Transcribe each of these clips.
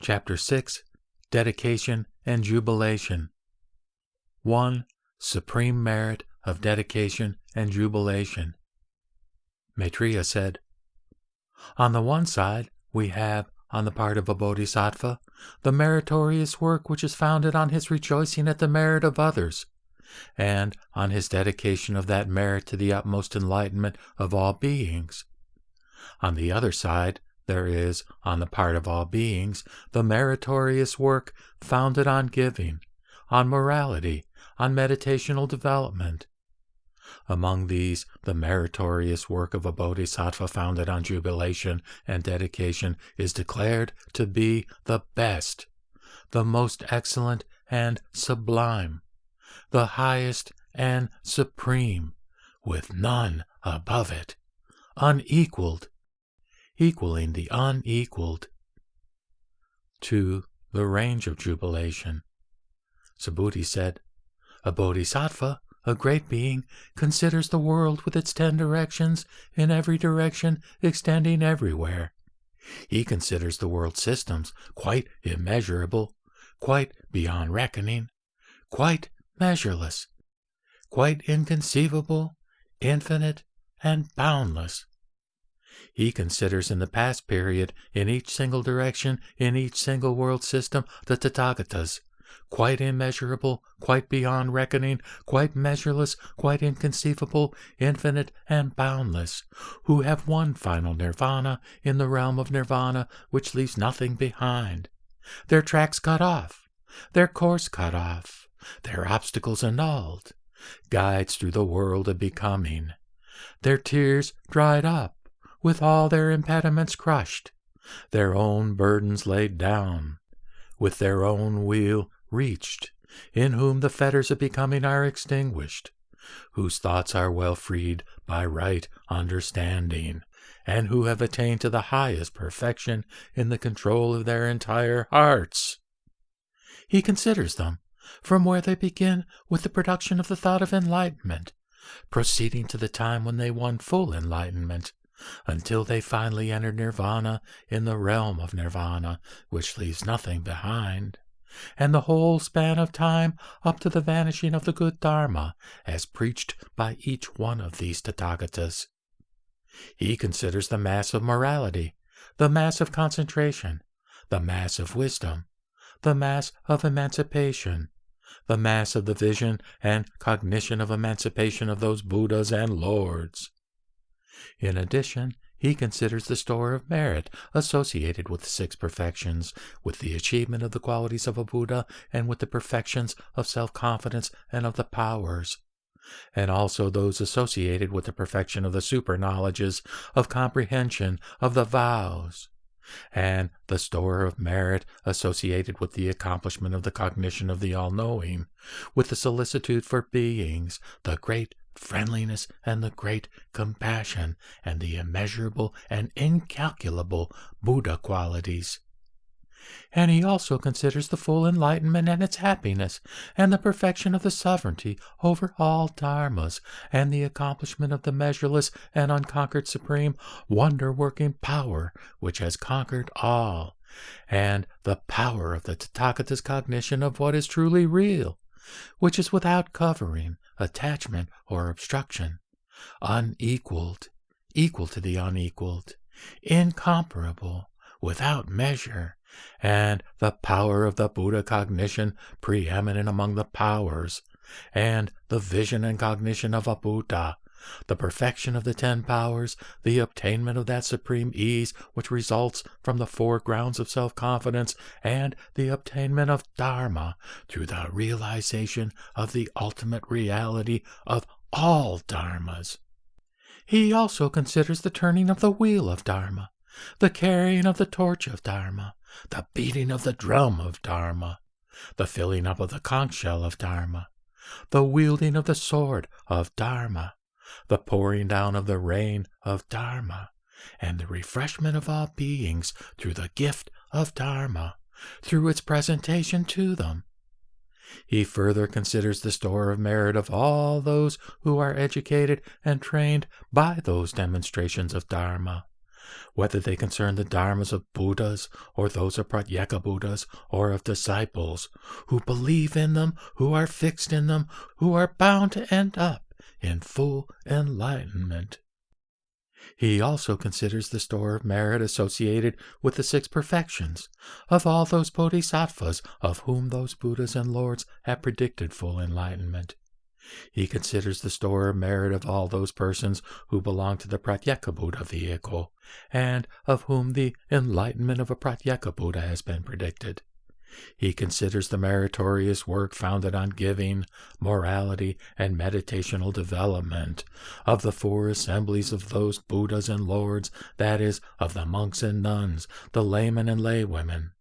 Chapter 6, Dedication and Jubilation. 1. Supreme Merit of Dedication and Jubilation. Maitreya said, on the one side, we have, on the part of a bodhisattva, the meritorious work which is founded on his rejoicing at the merit of others, and on his dedication of that merit to the utmost enlightenment of all beings. On the other side, there is, on the part of all beings, the meritorious work founded on giving, on morality, on meditational development. Among these, the meritorious work of a bodhisattva founded on jubilation and dedication is declared to be the best, the most excellent and sublime, the highest and supreme, with none above it, unequaled, equaling the unequaled. 2. The range of jubilation. Subhuti said, a bodhisattva, a great being, considers the world with its 10 directions, in every direction, extending everywhere. He considers the world systems quite immeasurable, quite beyond reckoning, quite measureless, quite inconceivable, infinite, and boundless. He considers in the past period, in each single direction, in each single world system, the Tathagatas, quite immeasurable, quite beyond reckoning, quite measureless, quite inconceivable, infinite, and boundless, who have one final nirvana in the realm of nirvana which leaves nothing behind, their tracks cut off, their course cut off, their obstacles annulled, guides through the world of becoming, their tears dried up, with all their impediments crushed, their own burdens laid down, with their own wheel reached, in whom the fetters of becoming are extinguished, whose thoughts are well freed by right understanding, and who have attained to the highest perfection in the control of their entire hearts. He considers them from where they begin with the production of the thought of enlightenment, proceeding to the time when they won full enlightenment, until they finally enter nirvana in the realm of nirvana, which leaves nothing behind, and the whole span of time up to the vanishing of the good Dharma, as preached by each one of these Tathagatas. He considers the mass of morality, the mass of concentration, the mass of wisdom, the mass of emancipation, the mass of the vision and cognition of emancipation of those Buddhas and Lords. In addition, he considers the store of merit associated with the 6 perfections, with the achievement of the qualities of a Buddha, and with the perfections of self-confidence and of the powers, and also those associated with the perfection of the super-knowledges, of comprehension, of the vows, and the store of merit associated with the accomplishment of the cognition of the all-knowing, with the solicitude for beings, the great friendliness and the great compassion, and the immeasurable and incalculable Buddha qualities. And he also considers the full enlightenment and its happiness, and the perfection of the sovereignty over all dharmas, and the accomplishment of the measureless and unconquered supreme wonder-working power which has conquered all, and the power of the Tathagata's cognition of what is truly real, which is without covering, attachment, or obstruction, unequaled, equal to the unequaled, incomparable, without measure, and the power of the Buddha cognition preeminent among the powers, and the vision and cognition of a Buddha, the perfection of the 10 powers, the obtainment of that supreme ease which results from the 4 grounds of self-confidence, and the obtainment of Dharma through the realization of the ultimate reality of all dharmas. He also considers the turning of the wheel of Dharma, the carrying of the torch of Dharma, the beating of the drum of Dharma, the filling up of the conch shell of Dharma, the wielding of the sword of Dharma, the pouring down of the rain of Dharma, and the refreshment of all beings through the gift of Dharma, through its presentation to them. He further considers the store of merit of all those who are educated and trained by those demonstrations of Dharma, whether they concern the dharmas of Buddhas, or those of Pratyeka Buddhas, or of disciples, who believe in them, who are fixed in them, who are bound to end up in full enlightenment. He also considers the store of merit associated with the 6 perfections of all those bodhisattvas of whom those Buddhas and Lords have predicted full enlightenment. He considers the store of merit of all those persons who belong to the Pratyeka Buddha vehicle, and of whom the enlightenment of a Pratyeka Buddha has been predicted. He considers the meritorious work founded on giving, morality, and meditational development of the 4 assemblies of those Buddhas and Lords, that is, of the monks and nuns, the laymen and laywomen.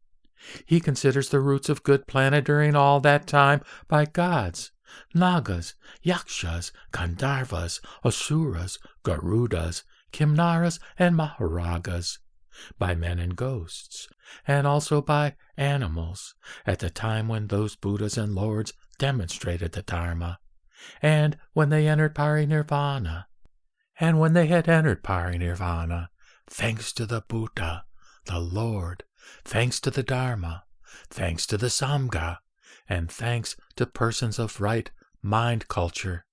He considers the roots of good planted during all that time by gods, Nagas, Yakshas, Gandharvas, Asuras, Garudas, Kimnaras, and Maharagas, by men and ghosts, and also by animals, at the time when those Buddhas and Lords demonstrated the Dharma, and when they entered Parinirvana. And when they had entered Parinirvana, thanks to the Buddha, the Lord, thanks to the Dharma, thanks to the Sangha, and thanks to persons of right mind culture.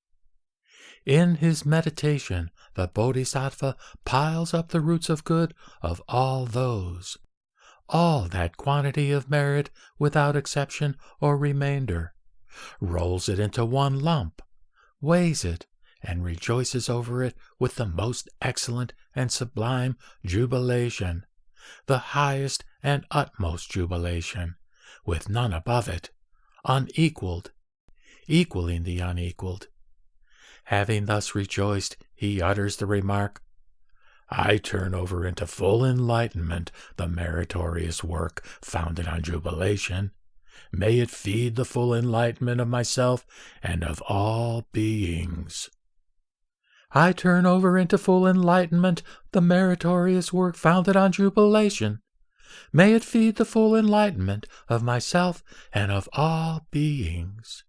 In his meditation, the Bodhisattva piles up the roots of good of all those, all that quantity of merit without exception or remainder, rolls it into one lump, weighs it, and rejoices over it with the most excellent and sublime jubilation, the highest and utmost jubilation, with none above it, unequaled, equaling the unequaled. Having thus rejoiced, he utters the remark, I turn over into full enlightenment the meritorious work founded on jubilation. May it feed the full enlightenment of myself and of all beings. I turn over into full enlightenment the meritorious work founded on jubilation. May it feed the full enlightenment of myself and of all beings.